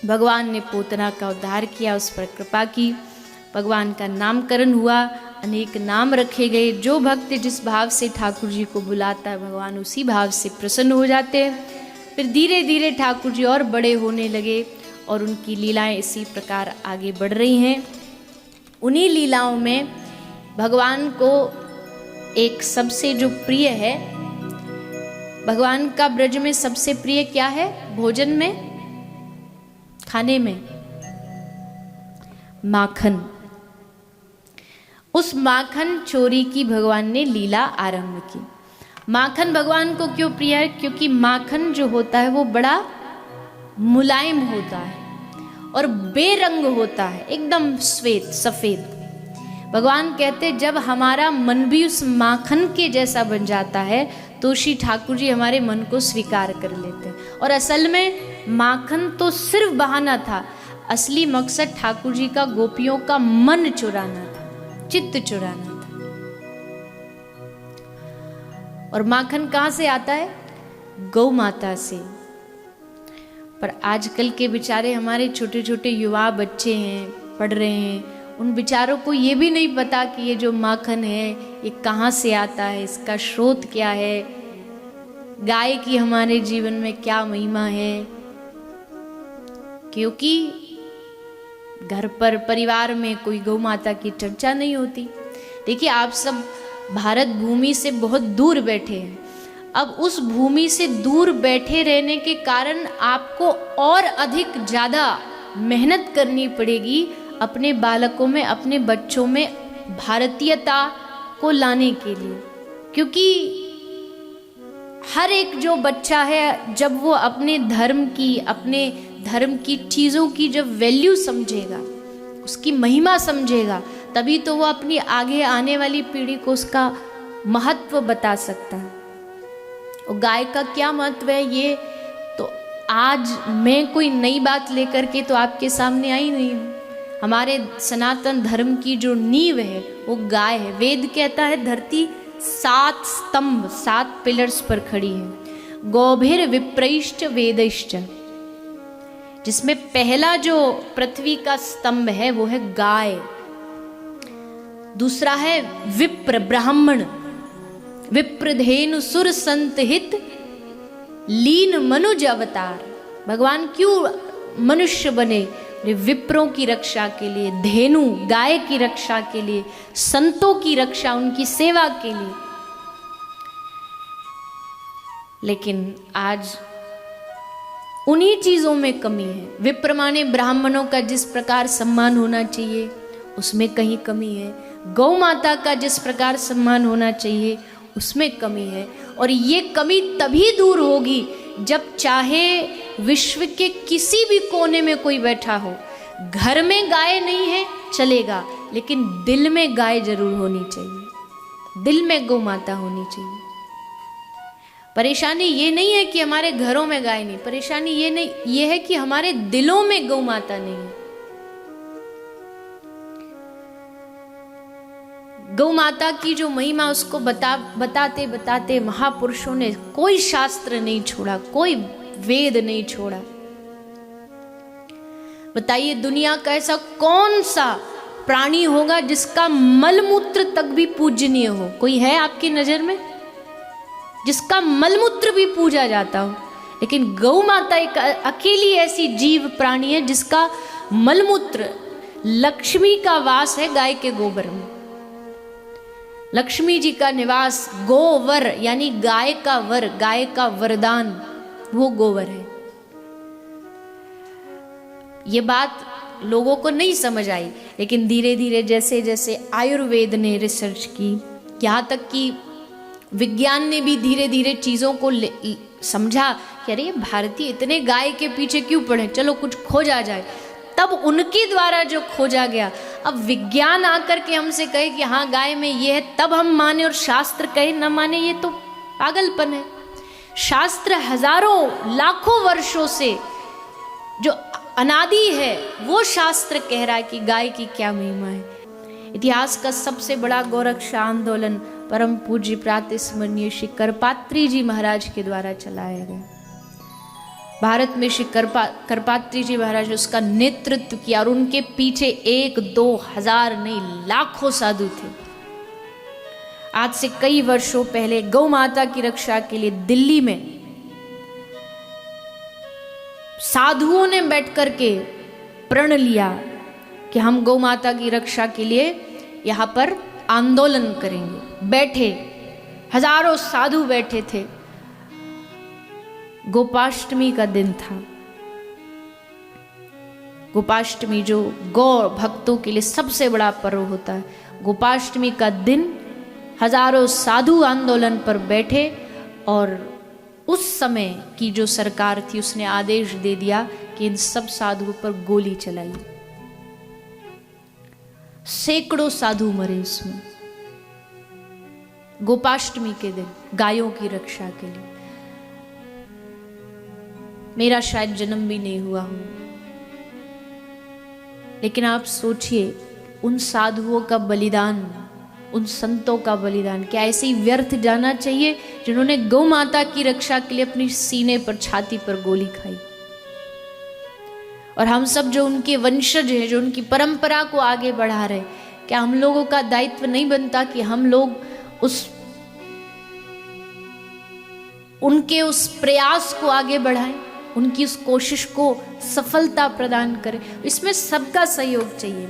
भगवान ने पूतना का उद्धार किया, उस पर कृपा की, भगवान का नामकरण हुआ, अनेक नाम रखे गए। जो भक्त जिस भाव से ठाकुर जी को बुलाता है भगवान उसी भाव से प्रसन्न हो जाते हैं। फिर धीरे धीरे ठाकुर जी और बड़े होने लगे और उनकी लीलाएं इसी प्रकार आगे बढ़ रही हैं। उन्हीं लीलाओं में भगवान को एक सबसे जो प्रिय है, भगवान का ब्रज में सबसे प्रिय क्या है? भोजन में, खाने में माखन। उस माखन चोरी की भगवान ने लीला आरंभ की। माखन भगवान को क्यों प्रिय है? क्योंकि माखन जो होता है वो बड़ा मुलायम होता है और बेरंग होता है, एकदम श्वेत सफेद। भगवान कहते जब हमारा मन भी उस माखन के जैसा बन जाता है तो श्री ठाकुर जी हमारे मन को स्वीकार कर लेते हैं। और असल में माखन तो सिर्फ बहाना था, असली मकसद ठाकुर जी का गोपियों का मन चुराना था, चित्त चुराना था। और माखन कहां से आता है? गौ माता से। पर आजकल के बेचारे हमारे छोटे छोटे युवा बच्चे हैं, पढ़ रहे हैं, उन बेचारों को ये भी नहीं पता कि ये जो माखन है ये कहाँ से आता है, इसका स्रोत क्या है, गाय की हमारे जीवन में क्या महिमा है। क्योंकि घर पर परिवार में कोई गौ माता की चर्चा नहीं होती। देखिए आप सब भारत भूमि से बहुत दूर बैठे हैं। अब उस भूमि से दूर बैठे रहने के कारण आपको और अधिक ज़्यादा मेहनत करनी पड़ेगी अपने बालकों में, अपने बच्चों में भारतीयता को लाने के लिए। क्योंकि हर एक जो बच्चा है जब वो अपने धर्म की चीज़ों की जब वैल्यू समझेगा, उसकी महिमा समझेगा, तभी तो वो अपनी आगे आने वाली पीढ़ी को उसका महत्व बता सकता है। और गाय का क्या महत्व है ये तो आज मैं कोई नई बात लेकर के तो आपके सामने आई नहीं हूँ। हमारे सनातन धर्म की जो नींव है वो गाय है। वेद कहता है धरती 7 स्तंभ 7 पिलर्स पर खड़ी है। गौभिर विप्रैश्च वेदैश्च, जिसमें पहला जो पृथ्वी का स्तंभ है वो है गाय। दूसरा है विप्र ब्राह्मण, विप्रधेनु सुर संत हित लीन मनुज अवतार। भगवान क्यों मनुष्य बने? विप्रों की रक्षा के लिए, धेनु गाय की रक्षा के लिए, संतों की रक्षा, उनकी सेवा के लिए। लेकिन आज उन्हीं चीजों में कमी है। विप्र माने ब्राह्मणों का जिस प्रकार सम्मान होना चाहिए उसमें कहीं कमी है। गौ माता का जिस प्रकार सम्मान होना चाहिए उसमें कमी है। और ये कमी तभी दूर होगी जब चाहे विश्व के किसी भी कोने में कोई बैठा हो, घर में गाय नहीं है चलेगा, लेकिन दिल में गाय जरूर होनी चाहिए, दिल में गौ माता होनी चाहिए। परेशानी ये नहीं है कि हमारे घरों में गाय नहीं, परेशानी ये है कि हमारे दिलों में गौ माता नहीं है। गौ माता की जो महिमा उसको बताते बताते महापुरुषों ने कोई शास्त्र नहीं छोड़ा, कोई वेद नहीं छोड़ा। बताइए दुनिया का ऐसा कौन सा प्राणी होगा जिसका मलमूत्र तक भी पूजनीय हो? कोई है आपकी नजर में जिसका मलमूत्र भी पूजा जाता हो? लेकिन गौ माता एक अकेली ऐसी जीव प्राणी है जिसका मलमूत्र, लक्ष्मी का वास है गाय के गोबर में। लक्ष्मी जी का निवास गोवर यानी गाय का वर, गाय का वरदान वो गोबर है। ये बात लोगों को नहीं समझ आई, लेकिन धीरे धीरे जैसे जैसे आयुर्वेद ने रिसर्च की, यहाँ तक कि विज्ञान ने भी धीरे धीरे चीज़ों को समझा कि अरे भारतीय इतने गाय के पीछे क्यों पड़े, चलो कुछ खोजा जाए। तब उनके द्वारा जो खोजा गया, अब विज्ञान आकर के हमसे कहे कि हाँ गाय में ये है तब हम माने, और शास्त्र कहे न माने, ये तो पागलपन है। शास्त्र हजारों लाखों वर्षों से जो अनादि है वो शास्त्र कह रहा है कि गाय की क्या महिमा है। इतिहास का सबसे बड़ा गोरक्षा आंदोलन परम पूज्य प्रातस्मरणीय श्री करपात्री जी महाराज के द्वारा चलाया गया। भारत में श्री करपात्री जी महाराज उसका नेतृत्व किया और उनके पीछे 1-2 हजार नहीं लाखों साधु थे। आज से कई वर्षों पहले गौ माता की रक्षा के लिए दिल्ली में साधुओं ने बैठ करके प्रण लिया कि हम गौ माता की रक्षा के लिए यहाँ पर आंदोलन करेंगे। बैठे, हजारों साधु बैठे थे। गोपाष्टमी का दिन था। गोपाष्टमी जो गौ भक्तों के लिए सबसे बड़ा पर्व होता है, गोपाष्टमी का दिन हजारों साधु आंदोलन पर बैठे और उस समय की जो सरकार थी उसने आदेश दे दिया कि इन सब साधुओं पर गोली चलाई। सैकड़ों साधु मरे उसमें, गोपाष्टमी के दिन गायों की रक्षा के लिए। मेरा शायद जन्म भी नहीं हुआ हो, लेकिन आप सोचिए उन साधुओं का बलिदान, उन संतों का बलिदान क्या ऐसे ही व्यर्थ जाना चाहिए जिन्होंने गौ माता की रक्षा के लिए अपनी सीने पर, छाती पर गोली खाई। और हम सब जो उनके वंशज हैं, जो उनकी परंपरा को आगे बढ़ा रहे, क्या हम लोगों का दायित्व नहीं बनता कि हम लोग उनके उस प्रयास को आगे बढ़ाएं, उनकी उस कोशिश को सफलता प्रदान करें। इसमें सबका सहयोग चाहिए।